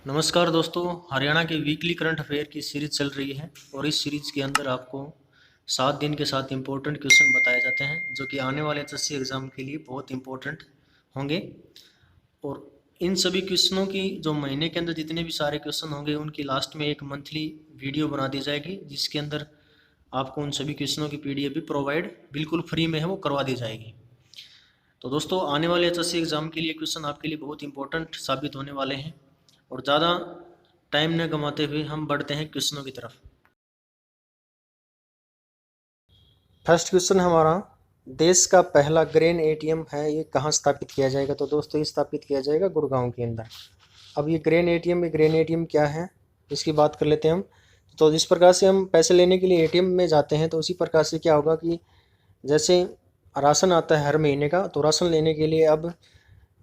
नमस्कार दोस्तों। हरियाणा के वीकली करंट अफेयर की सीरीज चल रही है और इस सीरीज के अंदर आपको 7 दिन के साथ इम्पोर्टेंट क्वेश्चन बताए जाते हैं जो कि आने वाले एसएससी एग्ज़ाम के लिए बहुत इम्पोर्टेंट होंगे। और इन सभी क्वेश्चनों की जो महीने के अंदर जितने भी सारे क्वेश्चन होंगे उनकी लास्ट में एक मंथली वीडियो बना दी जाएगी जिसके अंदर आपको उन सभी क्वेश्चनों की पीडीएफ भी प्रोवाइड बिल्कुल फ्री में है वो करवा दी जाएगी। तो दोस्तों आने वाले एसएससी एग्ज़ाम के लिए क्वेश्चन आपके लिए बहुत इंपॉर्टेंट साबित होने वाले हैं और ज़्यादा टाइम न गंवाते हुए हम बढ़ते हैं क्वेश्चनों की तरफ। फर्स्ट क्वेश्चन हमारा, देश का पहला ग्रेन एटीएम है ये कहाँ स्थापित किया जाएगा? तो दोस्तों ये स्थापित किया जाएगा गुड़गांव के अंदर। अब ये ग्रेन एटीएम क्या है इसकी बात कर लेते हैं हम। तो जिस प्रकार से हम पैसे लेने के लिए एटीएम में जाते हैं तो उसी प्रकार से क्या होगा कि जैसे राशन आता है हर महीने का, तो राशन लेने के लिए अब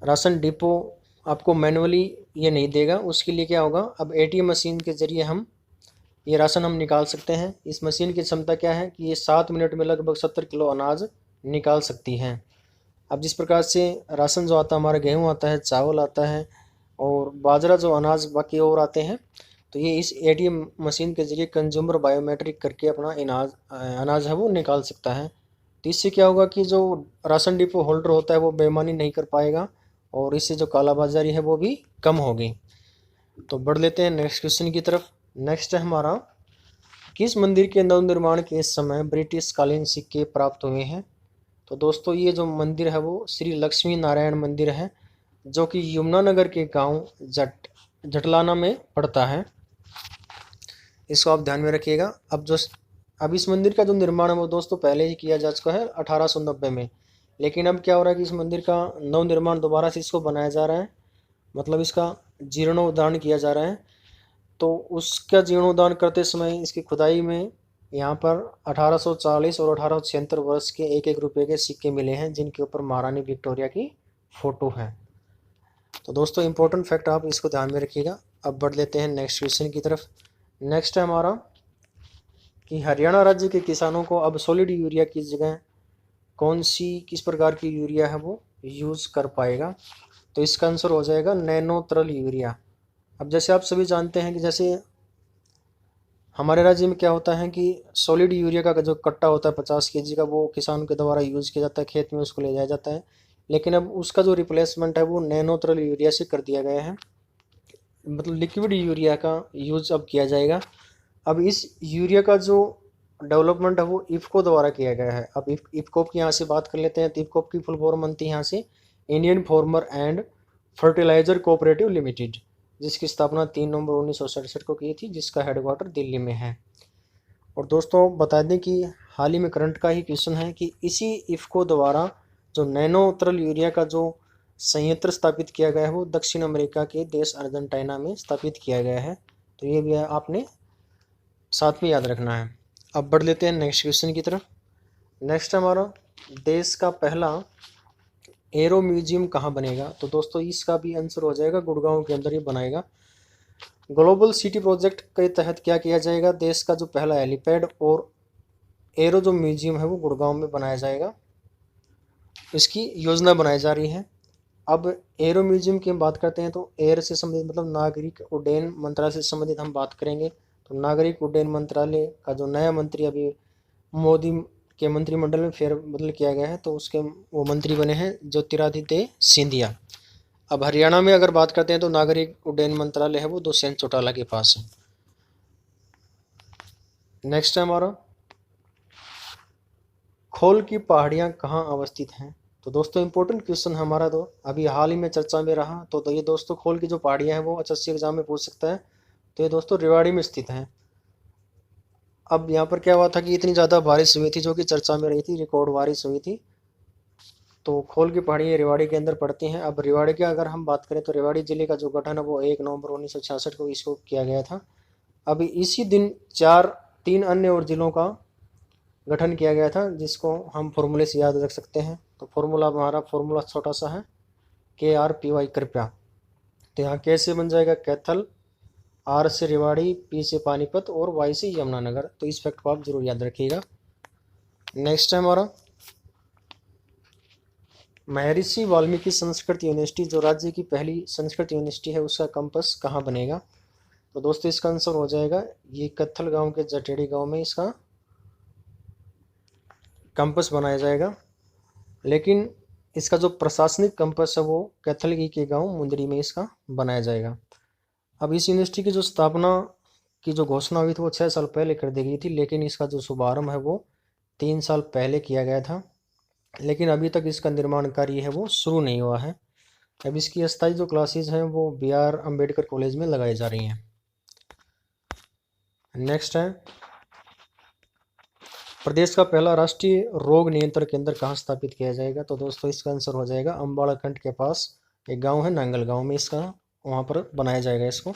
राशन डिपो आपको मैनुअली ये नहीं देगा। उसके लिए क्या होगा, अब एटीएम मशीन के ज़रिए हम ये राशन हम निकाल सकते हैं। इस मशीन की क्षमता क्या है कि ये 7 मिनट में लगभग 70 किलो अनाज निकाल सकती है। अब जिस प्रकार से राशन जो आता है हमारा, गेहूँ आता है, चावल आता है और बाजरा जो अनाज बाकी और आते हैं, तो ये इस एटीएम मशीन के ज़रिए कंज्यूमर बायोमेट्रिक करके अपना अनाज है वो निकाल सकता है। तो इससे क्या होगा कि जो राशन डिपो होल्डर होता है वो बेईमानी नहीं कर पाएगा और इससे जो कालाबाजारी है वो भी कम होगी। तो बढ़ लेते हैं नेक्स्ट क्वेश्चन की तरफ। नेक्स्ट है हमारा, किस मंदिर के नवनिर्माण के समय ब्रिटिश कालीन सिक्के प्राप्त हुए हैं? तो दोस्तों ये जो मंदिर है वो श्री लक्ष्मी नारायण मंदिर है जो कि यमुनानगर के गांव जटलाना में पड़ता है। इसको आप ध्यान में रखिएगा। अब इस मंदिर का जो निर्माण है वो दोस्तों पहले ही किया जा चुका है 1890 में, लेकिन अब क्या हो रहा है कि इस मंदिर का नवनिर्माण दोबारा से इसको बनाया जा रहा है, मतलब इसका जीर्णोद्धार किया जा रहा है। तो उसका जीर्णोद्धार करते समय इसकी खुदाई में यहाँ पर 1840 और 1876 वर्ष के एक रुपये के सिक्के मिले हैं जिनके ऊपर महारानी विक्टोरिया की फ़ोटो है। तो दोस्तों इंपॉर्टेंट फैक्ट आप इसको ध्यान में रखिएगा। अब बढ़ लेते हैं नेक्स्ट क्वेश्चन की तरफ। नेक्स्ट है हमारा कि हरियाणा राज्य के किसानों को अब सॉलिड यूरिया की जगह किस प्रकार की यूरिया है वो यूज़ कर पाएगा? तो इसका आंसर हो जाएगा नैनो तरल यूरिया। अब जैसे आप सभी जानते हैं कि जैसे हमारे राज्य में क्या होता है कि सॉलिड यूरिया का जो कट्टा होता है 50 केजी का, वो किसानों के द्वारा यूज़ किया जाता है, खेत में उसको ले जाया जाता है। लेकिन अब उसका जो रिप्लेसमेंट है वो नैनो तरल यूरिया से कर दिया गया है, मतलब लिक्विड यूरिया का यूज़ अब किया जाएगा। अब इस यूरिया का जो डेवलपमेंट है वो इफ़को द्वारा किया गया है। अब इफ़को की यहाँ से बात कर लेते हैं। तो इफ़को की फुल फॉर्म बनती है यहाँ से Indian farmer and fertiliser cooperative limited, जिसकी स्थापना 3 नवंबर 1967 को की थी, जिसका हेडक्वार्टर दिल्ली में है। और दोस्तों बता दें कि हाल ही में करंट का ही क्वेश्चन है कि इसी इफ़को द्वारा जो नैनो तरल यूरिया का जो संयंत्र स्थापित किया गया है वो दक्षिण अमेरिका के देश अर्जेंटीना में स्थापित किया गया है। तो ये भी आपने साथ में याद रखना है। अब बढ़ लेते हैं नेक्स्ट क्वेश्चन की तरफ। नेक्स्ट हमारा, देश का पहला एरो म्यूजियम कहाँ बनेगा? तो दोस्तों इसका भी आंसर हो जाएगा गुड़गांव के अंदर ही बनाएगा। ग्लोबल सिटी प्रोजेक्ट के तहत क्या किया जाएगा, देश का जो पहला हेलीपैड और एरो जो म्यूजियम है वो गुड़गांव में बनाया जाएगा, इसकी योजना बनाई जा रही है। अब एरो म्यूजियम की हम बात करते हैं तो एयर से संबंधित मतलब नागरिक उड्डयन मंत्रालय से संबंधित हम बात करेंगे। तो नागरिक उड्डयन मंत्रालय का जो नया मंत्री अभी मोदी के मंत्रिमंडल में फेरबदल किया गया है, तो उसके वो मंत्री बने हैं ज्योतिरादित्य सिंधिया। अब हरियाणा में अगर बात करते हैं तो नागरिक उड्डयन मंत्रालय है वो दुष्यंत चौटाला के पास है। नेक्स्ट है हमारा, खोल की पहाड़ियाँ कहाँ अवस्थित हैं? तो दोस्तों इंपॉर्टेंट क्वेश्चन हमारा तो अभी हाल ही में चर्चा में रहा। तो ये दोस्तों खोल की जो पहाड़ियाँ हैं वो एसएससी एग्जाम में पूछ सकता है। तो ये दोस्तों रेवाड़ी में स्थित हैं। अब यहाँ पर क्या हुआ था कि इतनी ज़्यादा बारिश हुई थी जो कि चर्चा में रही थी, रिकॉर्ड बारिश हुई थी। तो खोल की पहाड़ियाँ रेवाड़ी के अंदर पड़ती हैं। अब रेवाड़ी की अगर हम बात करें तो रेवाड़ी जिले का जो गठन है वो 1 नवंबर 1966 को इसको किया गया था। अभी इसी दिन 3 अन्य और जिलों का गठन किया गया था जिसको हम फॉर्मूले से याद रख सकते हैं। तो हमारा फॉर्मूला छोटा सा है KRPY कृपया। तो यहाँ K से बन जाएगा कैथल, R से रेवाड़ी, P से पानीपत और Y से यमुनानगर। तो इस फैक्ट को आप जरूर याद रखिएगा। नेक्स्ट है हमारा, महर्षि वाल्मीकि संस्कृत यूनिवर्सिटी जो राज्य की पहली संस्कृत यूनिवर्सिटी है उसका कैंपस कहाँ बनेगा? तो दोस्तों इसका आंसर हो जाएगा ये कत्थल गांव के जटेड़ी गांव में इसका कैंपस बनाया जाएगा। लेकिन इसका जो प्रशासनिक कैंपस है वो कैथलगी के गांव मुंदरी में इसका बनाया जाएगा। अब इस यूनिवर्सिटी की जो स्थापना की जो घोषणा हुई थी वो 6 साल पहले कर दी गई थी, लेकिन इसका जो शुभारंभ है वो 3 साल पहले किया गया था। लेकिन अभी तक इसका निर्माण कार्य है वो शुरू नहीं हुआ है। अब इसकी अस्थायी जो क्लासेज हैं वो BR अम्बेडकर कॉलेज में लगाई जा रही हैं। नेक्स्ट है, प्रदेश का पहला राष्ट्रीय रोग नियंत्रण केंद्र कहाँ स्थापित किया जाएगा? तो दोस्तों इसका आंसर हो जाएगा अम्बाड़ा कंड के पास एक गांव है नांगल गांव में, इसका वहाँ पर बनाया जाएगा इसको।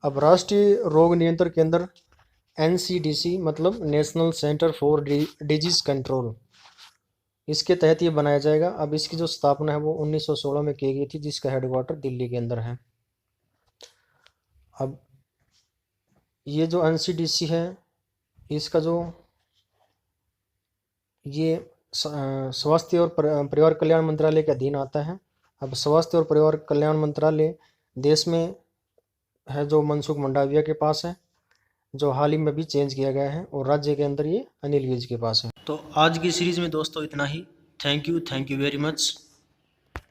अब राष्ट्रीय रोग नियंत्रण केंद्र NCDC मतलब national centre for disease control, इसके तहत ये बनाया जाएगा। अब इसकी जो स्थापना है वो 1916 में की गई थी, जिसका हेडक्वार्टर दिल्ली के अंदर है। अब ये जो NCDC है इसका जो ये स्वास्थ्य और परिवार कल्याण मंत्रालय के अधीन आता है। अब स्वास्थ्य और परिवार कल्याण मंत्रालय देश में है जो मनसुख मंडाविया के पास है, जो हाल ही में भी चेंज किया गया है, और राज्य के अंदर ये अनिल विज के पास है। तो आज की सीरीज में दोस्तों इतना ही। Thank you very much.